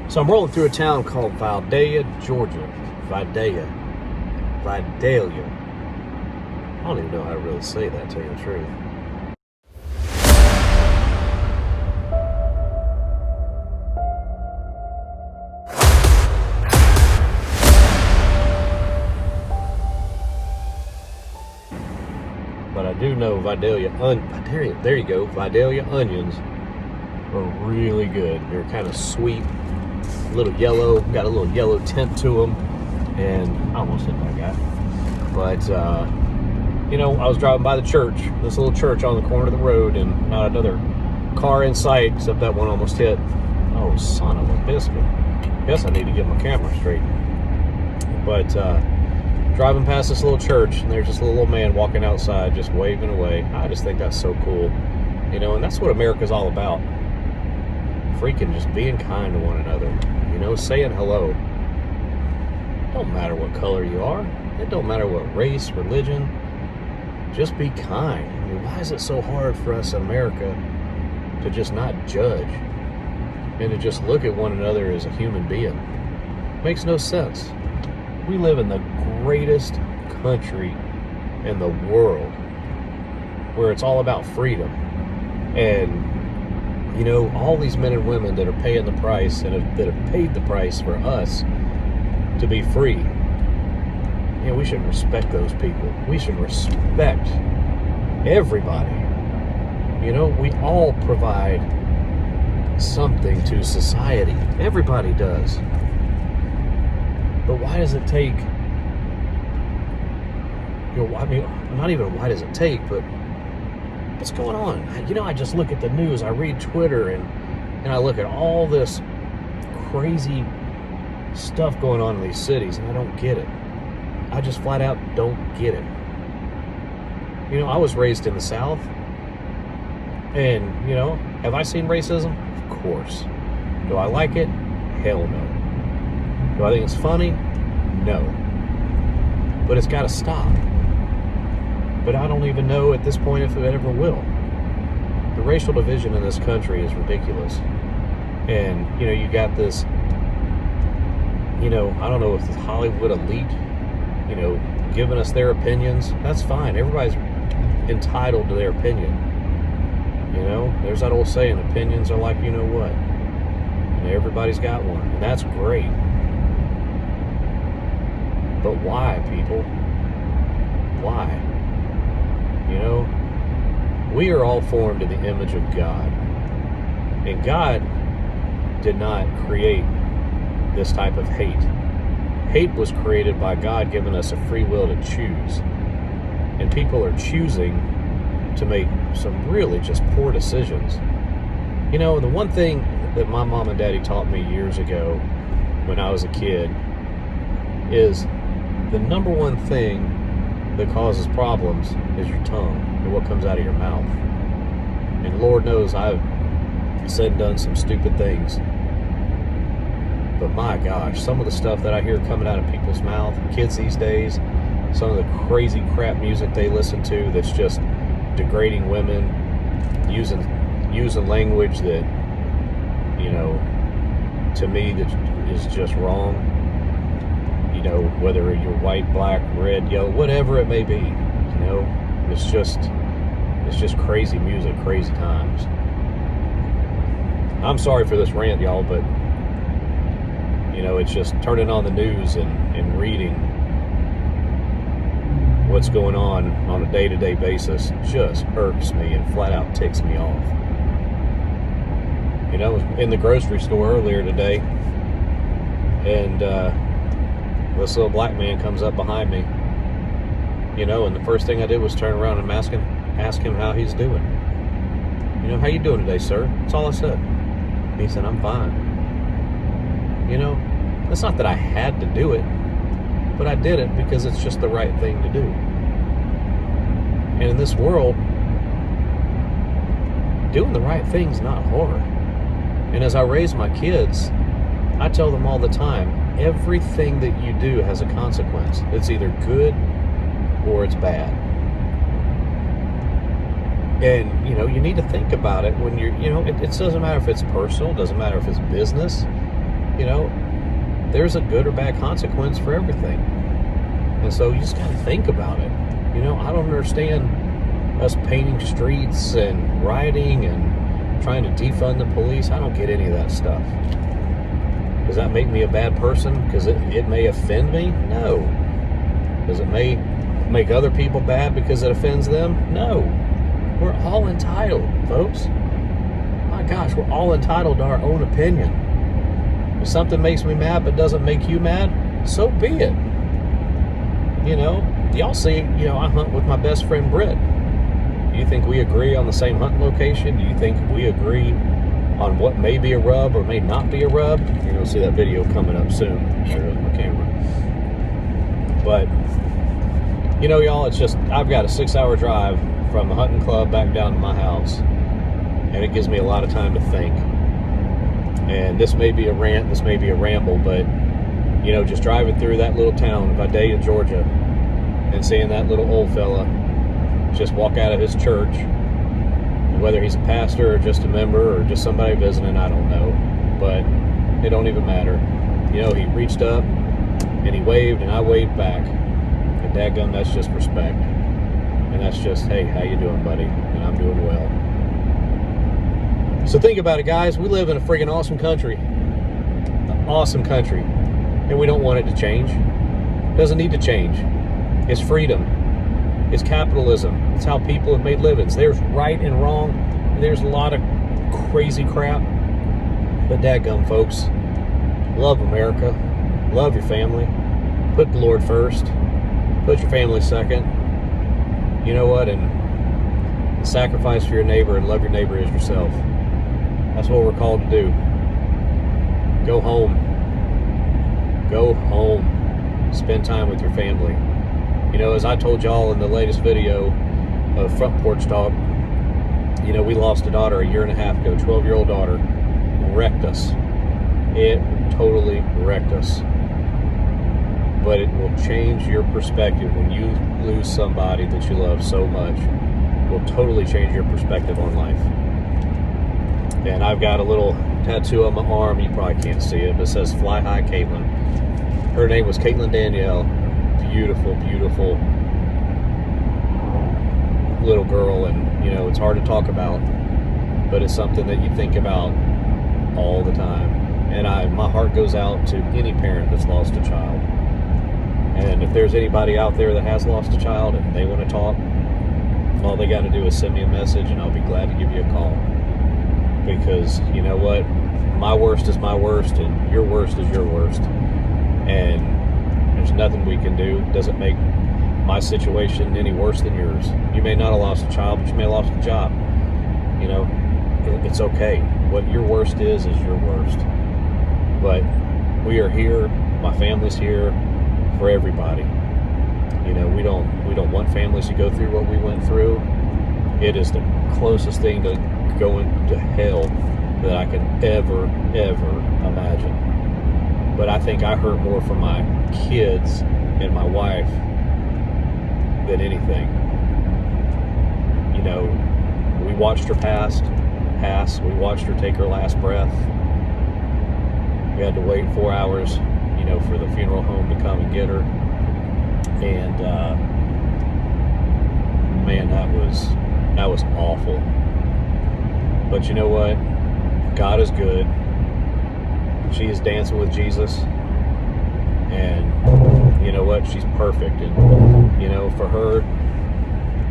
So I'm rolling through a town called Vidalia, Georgia. Vidalia. I don't even know how to really say that, to tell you the truth. But I do know Vidalia, there you go, Vidalia onions are really good. They're kind of sweet, a little yellow, got a little yellow tint to them, and I almost hit that guy. But, I was driving by the church, this little church on the corner of the road, and not another car in sight, except that one almost hit. Oh, son of a biscuit. Guess I need to get my camera straight. But, driving past this little church, and there's this little old man walking outside, just waving away. I just think that's so cool. And that's what America's all about. Freaking just being kind to one another. Saying hello. Don't matter what color you are. It don't matter what race, religion. Just be kind. Why is it so hard for us in America to just not judge and to just look at one another as a human being? Makes no sense. We live in the greatest country in the world where it's all about freedom. And, all these men and women that are paying the price and that have paid the price for us to be free, we should respect those people. We should respect everybody. We all provide something to society. Everybody does. But why does it take, not even why does it take, but what's going on? I just look at the news, I read Twitter, and I look at all this crazy stuff going on in these cities, and I don't get it. I just flat out don't get it. I was raised in the South, and, have I seen racism? Of course. Do I like it? Hell no. Do I think it's funny? No. But it's got to stop. But I don't even know at this point if it ever will. The racial division in this country is ridiculous. And, you got this, I don't know if the Hollywood elite, giving us their opinions. That's fine. Everybody's entitled to their opinion. There's that old saying, opinions are like what. And everybody's got one. And that's great. But why, people? Why? We are all formed in the image of God. And God did not create this type of hate. Hate was created by God giving us a free will to choose. And people are choosing to make some really just poor decisions. The one thing that my mom and daddy taught me years ago when I was a kid is the number one thing that causes problems is your tongue and what comes out of your mouth. And Lord knows I've said and done some stupid things. But my gosh, some of the stuff that I hear coming out of people's mouth, kids these days, some of the crazy crap music they listen to that's just degrading women, using language that, to me that is just wrong. Whether you're white, black, red, yellow, whatever it may be, it's just crazy music, crazy times. I'm sorry for this rant, y'all, but it's just turning on the news and reading what's going on a day-to-day basis just irks me and flat out ticks me off. I was in the grocery store earlier today, and this little black man comes up behind me, and the first thing I did was turn around and ask him how he's doing. How you doing today, sir? That's all I said. He said, I'm fine. It's not that I had to do it, but I did it because it's just the right thing to do. And in this world, doing the right thing's not hard. And as I raise my kids, I tell them all the time, everything that you do has a consequence. It's either good or it's bad. And, you need to think about it when you're, it doesn't matter if it's personal, it doesn't matter if it's business. you know, there's a good or bad consequence for everything. And so you just got to think about it. You know, I don't understand us painting streets and rioting and trying to defund the police. I don't get any of that stuff. Does that make me a bad person? Because it may offend me? No. Does it make other people bad because it offends them? No. We're all entitled, folks. My gosh, we're all entitled to our own opinion. If something makes me mad but doesn't make you mad, so be it. You know, y'all see, you know, I hunt with my best friend Britt. Do you think we agree on the same hunting location? Do you think we agree on what may be a rub or may not be a rub? You're going to see that video coming up soon. There goes my camera. But, you know, y'all, it's just, I've got a 6-hour drive from the hunting club back down to my house. And it gives me a lot of time to think. And this may be a rant, this may be a ramble, but, you know, just driving through that little town, Vidalia, Georgia, and seeing that little old fella just walk out of his church, and whether he's a pastor or just a member or just somebody visiting, I don't know, but it don't even matter. You know, he reached up and he waved and I waved back, and dadgum, that's just respect. And that's just, hey, how you doing, buddy? And I'm doing well. So think about it, guys. We live in a friggin' awesome country. An awesome country. And we don't want it to change. It doesn't need to change. It's freedom. It's capitalism. It's how people have made livings. There's right and wrong. There's a lot of crazy crap. But dadgum, folks, love America. Love your family. Put the Lord first. Put your family second. You know what? And sacrifice for your neighbor and love your neighbor as yourself. That's what we're called to do. Go home. Go home. Spend time with your family. You know, as I told y'all in the latest video of Front Porch Talk, you know, we lost a daughter a 1.5 years ago, 12-year-old daughter. Wrecked us. It totally wrecked us. But it will change your perspective when you lose somebody that you love so much. It will totally change your perspective on life. And I've got a little tattoo on my arm. You probably can't see it, but it says Fly High Caitlin. Her name was Caitlin Danielle. Beautiful, beautiful little girl. And, you know, it's hard to talk about, but it's something that you think about all the time. And my heart goes out to any parent that's lost a child. And if there's anybody out there that has lost a child and they want to talk, all they got to do is send me a message and I'll be glad to give you a call. Because, you know what, my worst is my worst and your worst is your worst. And there's nothing we can do. It doesn't make my situation any worse than yours. You may not have lost a child, but you may have lost a job. You know, it's okay. What your worst is your worst. But we are here. My family's here for everybody. You know, we don't want families to go through what we went through. It is the closest thing to going to hell that I can ever imagine. But I think I hurt more for my kids and my wife than anything. You know, we watched her pass. We watched her take her last breath. We had to wait 4 hours, you know, for the funeral home to come and get her. And man, that was awful. But you know what? God is good. She is dancing with Jesus. And you know what? She's perfect. And you know, for her,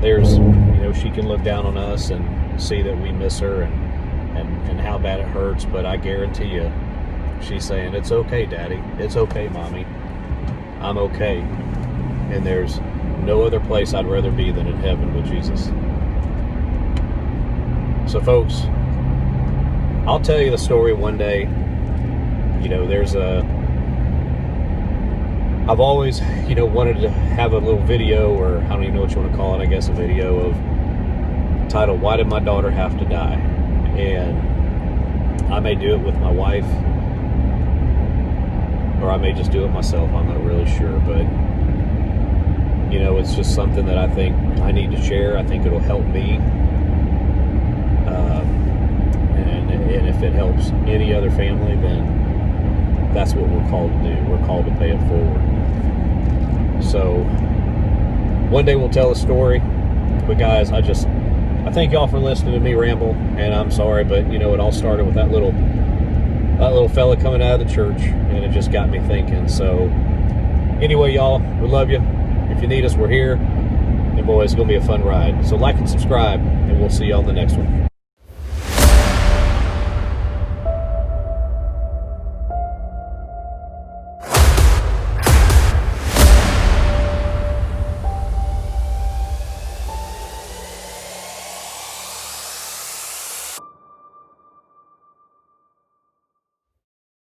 there's, you know, she can look down on us and see that we miss her and how bad it hurts. But I guarantee you, she's saying, it's okay, Daddy. It's okay, Mommy. I'm okay. And there's no other place I'd rather be than in heaven with Jesus. So folks, I'll tell you the story one day. You know, I've always, you know, wanted to have a little video, or I don't even know what you want to call it, I guess a video of titled, Why Did My Daughter Have to Die? And I may do it with my wife, or I may just do it myself. I'm not really sure, but you know, it's just something that I think I need to share. I think it'll help me. And if it helps any other family, then that's what we're called to do. We're called to pay it forward. So one day we'll tell a story. But guys, I thank y'all for listening to me ramble, and I'm sorry, but it all started with that little fella coming out of the church, and it just got me thinking. So anyway, y'all, we love you. If you need us, we're here. And boy, it's going to be a fun ride. So like and subscribe, and we'll see y'all in the next one.